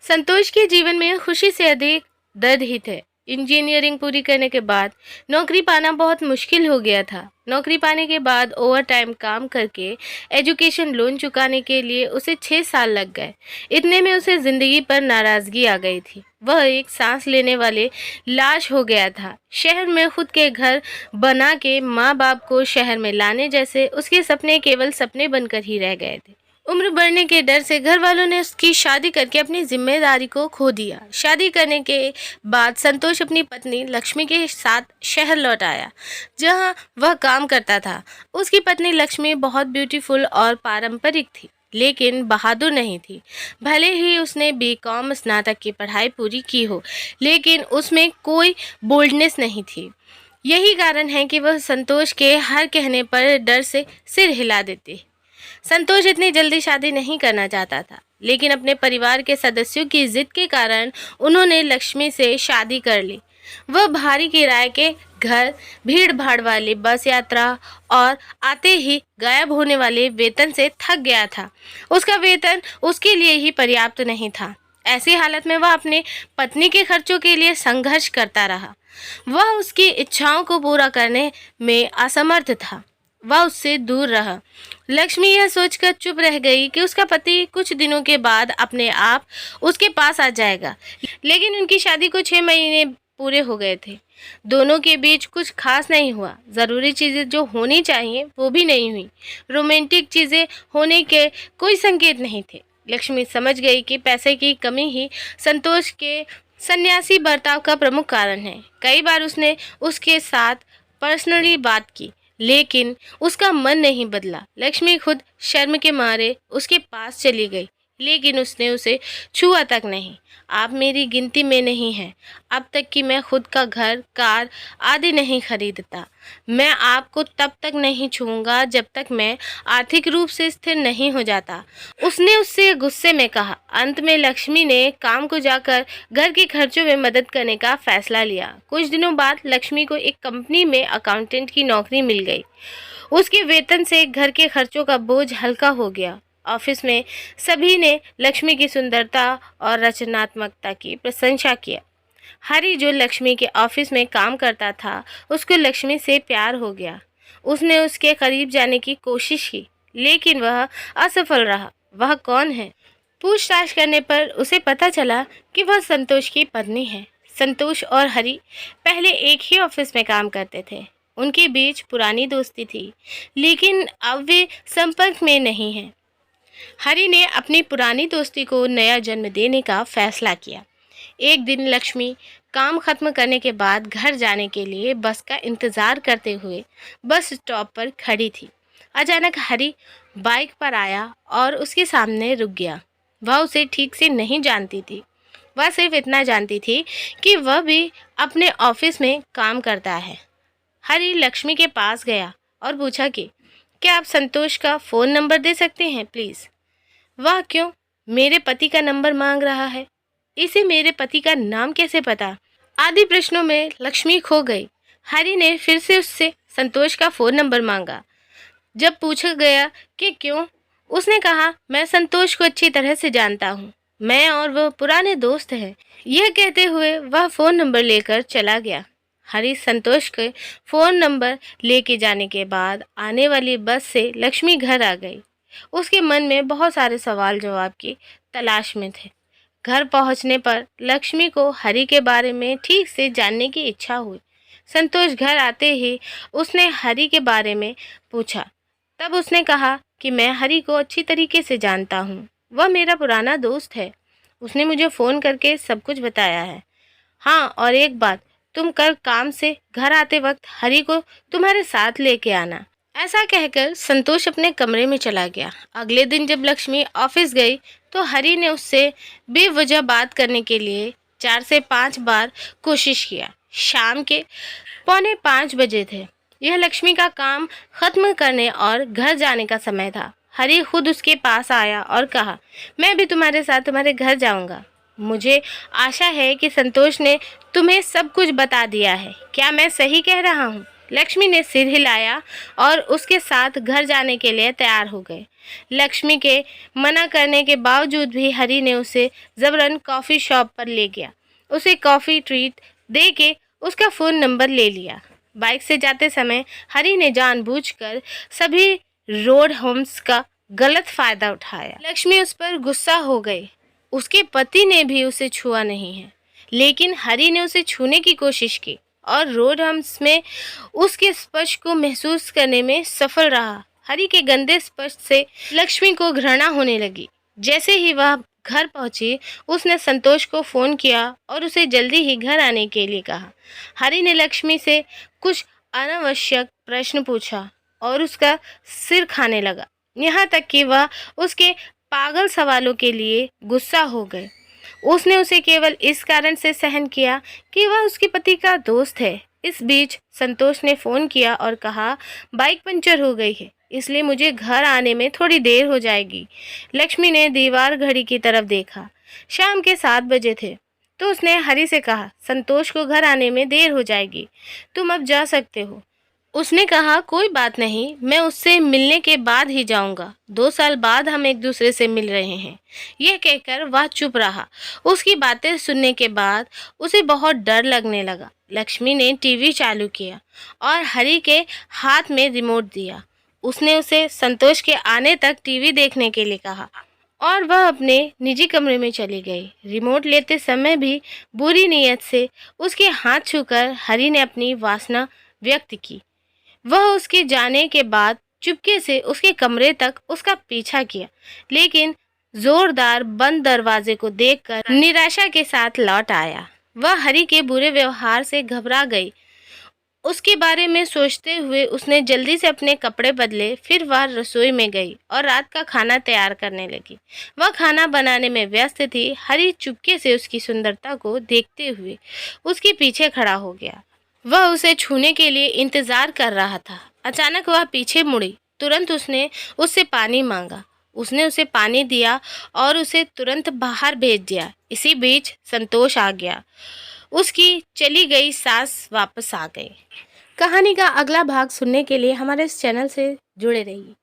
संतोष के जीवन में खुशी से अधिक दर्द ही थे। इंजीनियरिंग पूरी करने के बाद नौकरी पाना बहुत मुश्किल हो गया था। नौकरी पाने के बाद ओवर टाइम काम करके एजुकेशन लोन चुकाने के लिए उसे 6 साल लग गए। इतने में उसे ज़िंदगी पर नाराज़गी आ गई थी। वह एक सांस लेने वाले लाश हो गया था। शहर में खुद के घर बना के माँ बाप को शहर में लाने जैसे उसके सपने केवल सपने बनकर ही रह गए थे। उम्र बढ़ने के डर से घर वालों ने उसकी शादी करके अपनी जिम्मेदारी को खो दिया। शादी करने के बाद संतोष अपनी पत्नी लक्ष्मी के साथ शहर लौट आया, जहां वह काम करता था। उसकी पत्नी लक्ष्मी बहुत ब्यूटीफुल और पारंपरिक थी, लेकिन बहादुर नहीं थी। भले ही उसने बीकॉम स्नातक की पढ़ाई पूरी की हो, लेकिन उसमें कोई बोल्डनेस नहीं थी। यही कारण है कि वह संतोष के हर कहने पर डर से सिर हिला देती। संतोष इतनी जल्दी शादी नहीं करना चाहता था, लेकिन अपने परिवार के सदस्यों की जिद के कारण उन्होंने लक्ष्मी से शादी कर ली। वह भारी किराए के घर, भीड़ भाड़ वाली बस यात्रा और आते ही गायब होने वाले वेतन से थक गया था। उसका वेतन उसके लिए ही पर्याप्त नहीं था। ऐसी हालत में वह अपने पत्नी के खर्चों के लिए संघर्ष करता रहा। वह उसकी इच्छाओं को पूरा करने में असमर्थ था। वह उससे दूर रहा। लक्ष्मी यह सोचकर चुप रह गई कि उसका पति कुछ दिनों के बाद अपने आप उसके पास आ जाएगा, लेकिन उनकी शादी को 6 महीने पूरे हो गए थे। दोनों के बीच कुछ खास नहीं हुआ। ज़रूरी चीज़ें जो होनी चाहिए वो भी नहीं हुई। रोमांटिक चीज़ें होने के कोई संकेत नहीं थे। लक्ष्मी समझ गई कि पैसे की कमी ही संतोष के सन्यासी बर्ताव का प्रमुख कारण है। कई बार उसने उसके साथ पर्सनली बात की, लेकिन उसका मन नहीं बदला। लक्ष्मी खुद शर्म के मारे उसके पास चली गई, लेकिन उसने उसे छुआ तक नहीं। आप मेरी गिनती में नहीं हैं। अब तक कि मैं खुद का घर, कार आदि नहीं खरीदता। मैं आपको तब तक नहीं छूऊंगा जब तक मैं आर्थिक रूप से स्थिर नहीं हो जाता, उसने उससे गुस्से में कहा। अंत में लक्ष्मी ने काम को जाकर घर के खर्चों में मदद करने का फैसला लिया। कुछ दिनों बाद लक्ष्मी को एक कंपनी में अकाउंटेंट की नौकरी मिल गई। उसके वेतन से घर के खर्चों का बोझ हल्का हो गया। ऑफिस में सभी ने लक्ष्मी की सुंदरता और रचनात्मकता की प्रशंसा किया। हरी, जो लक्ष्मी के ऑफिस में काम करता था, उसको लक्ष्मी से प्यार हो गया। उसने उसके करीब जाने की कोशिश की, लेकिन वह असफल रहा। वह कौन है? पूछताछ करने पर उसे पता चला कि वह संतोष की पत्नी है। संतोष और हरी पहले एक ही ऑफिस में काम करते थे। उनके बीच पुरानी दोस्ती थी, लेकिन अब वे संपर्क में नहीं हैं। हरी ने अपनी पुरानी दोस्ती को नया जन्म देने का फैसला किया। एक दिन लक्ष्मी काम खत्म करने के बाद घर जाने के लिए बस का इंतज़ार करते हुए बस स्टॉप पर खड़ी थी। अचानक हरी बाइक पर आया और उसके सामने रुक गया। वह उसे ठीक से नहीं जानती थी। वह सिर्फ इतना जानती थी कि वह भी अपने ऑफिस में काम करता है। हरी लक्ष्मी के पास गया और पूछा कि क्या आप संतोष का फ़ोन नंबर दे सकते हैं प्लीज़? वह क्यों? मेरे पति का नंबर मांग रहा है। इसे मेरे पति का नाम कैसे पता? आदि प्रश्नों में लक्ष्मी खो गई। हरी ने फिर से उससे संतोष का फ़ोन नंबर मांगा। जब पूछा गया कि क्यों, उसने कहा, मैं संतोष को अच्छी तरह से जानता हूँ। मैं और वह पुराने दोस्त हैं। यह कहते हुए वह फ़ोन नंबर लेकर चला गया। हरी संतोष के फ़ोन नंबर लेके जाने के बाद आने वाली बस से लक्ष्मी घर आ गई। उसके मन में बहुत सारे सवाल जवाब की तलाश में थे। घर पहुंचने पर लक्ष्मी को हरी के बारे में ठीक से जानने की इच्छा हुई। संतोष घर आते ही उसने हरी के बारे में पूछा। तब उसने कहा कि मैं हरी को अच्छी तरीके से जानता हूँ। वह मेरा पुराना दोस्त है। उसने मुझे फ़ोन करके सब कुछ बताया है। हाँ, और एक बात, तुम कल काम से घर आते वक्त हरी को तुम्हारे साथ लेके आना। ऐसा कहकर संतोष अपने कमरे में चला गया। अगले दिन जब लक्ष्मी ऑफिस गई तो हरी ने उससे बेवजह बात करने के लिए 4 से 5 बार कोशिश किया। शाम के 4:45 थे। यह लक्ष्मी का काम खत्म करने और घर जाने का समय था। हरी खुद उसके पास आया और कहा, मैं भी तुम्हारे साथ तुम्हारे घर जाऊंगा। मुझे आशा है कि संतोष ने तुम्हें सब कुछ बता दिया है। क्या मैं सही कह रहा हूँ? लक्ष्मी ने सिर हिलाया और उसके साथ घर जाने के लिए तैयार हो गए। लक्ष्मी के मना करने के बावजूद भी हरी ने उसे जबरन कॉफ़ी शॉप पर ले गया। उसे कॉफ़ी ट्रीट दे के उसका फ़ोन नंबर ले लिया। बाइक से जाते समय हरी ने जानबूझकर सभी रोड होम्स का गलत फ़ायदा उठाया। लक्ष्मी उस पर गुस्सा हो गई। उसके पति ने भी उसे छुआ नहीं है, लेकिन हरी ने उसे छूने की कोशिश की और रोड होम्स में उसके स्पर्श को महसूस करने में सफल रहा। हरी के गंदे स्पर्श से लक्ष्मी को घृणा होने लगी। जैसे ही वह घर पहुंची, उसने संतोष को फ़ोन किया और उसे जल्दी ही घर आने के लिए कहा। हरी ने लक्ष्मी से कुछ अनावश्यक प्रश्न पूछा और उसका सिर खाने लगा, यहाँ तक कि वह उसके पागल सवालों के लिए गुस्सा हो गए। उसने उसे केवल इस कारण से सहन किया कि वह उसके पति का दोस्त है। इस बीच संतोष ने फ़ोन किया और कहा, बाइक पंचर हो गई है, इसलिए मुझे घर आने में थोड़ी देर हो जाएगी। लक्ष्मी ने दीवार घड़ी की तरफ देखा। शाम के 7 बजे थे, तो उसने हरी से कहा, संतोष को घर आने में देर हो जाएगी, तुम अब जा सकते हो। उसने कहा, कोई बात नहीं, मैं उससे मिलने के बाद ही जाऊंगा। 2 साल बाद हम एक दूसरे से मिल रहे हैं। यह कहकर वह चुप रहा। उसकी बातें सुनने के बाद उसे बहुत डर लगने लगा। लक्ष्मी ने टीवी चालू किया और हरी के हाथ में रिमोट दिया। उसने उसे संतोष के आने तक टीवी देखने के लिए कहा और वह अपने निजी कमरे में चली गई। रिमोट लेते समय भी बुरी नीयत से उसके हाथ छूकर हरी ने अपनी वासना व्यक्त की। वह उसके जाने के बाद चुपके से उसके कमरे तक उसका पीछा किया, लेकिन जोरदार बंद दरवाजे को देखकर निराशा के साथ लौट आया। वह हरी के बुरे व्यवहार से घबरा गई। उसके बारे में सोचते हुए उसने जल्दी से अपने कपड़े बदले। फिर वह रसोई में गई और रात का खाना तैयार करने लगी। वह खाना बनाने में व्यस्त थी। हरी चुपके से उसकी सुंदरता को देखते हुए उसके पीछे खड़ा हो गया। वह उसे छूने के लिए इंतजार कर रहा था। अचानक वह पीछे मुड़ी। तुरंत उसने उससे पानी मांगा। उसने उसे पानी दिया और उसे तुरंत बाहर भेज दिया। इसी बीच संतोष आ गया। उसकी चली गई सास वापस आ गई। कहानी का अगला भाग सुनने के लिए हमारे इस चैनल से जुड़े रहिए।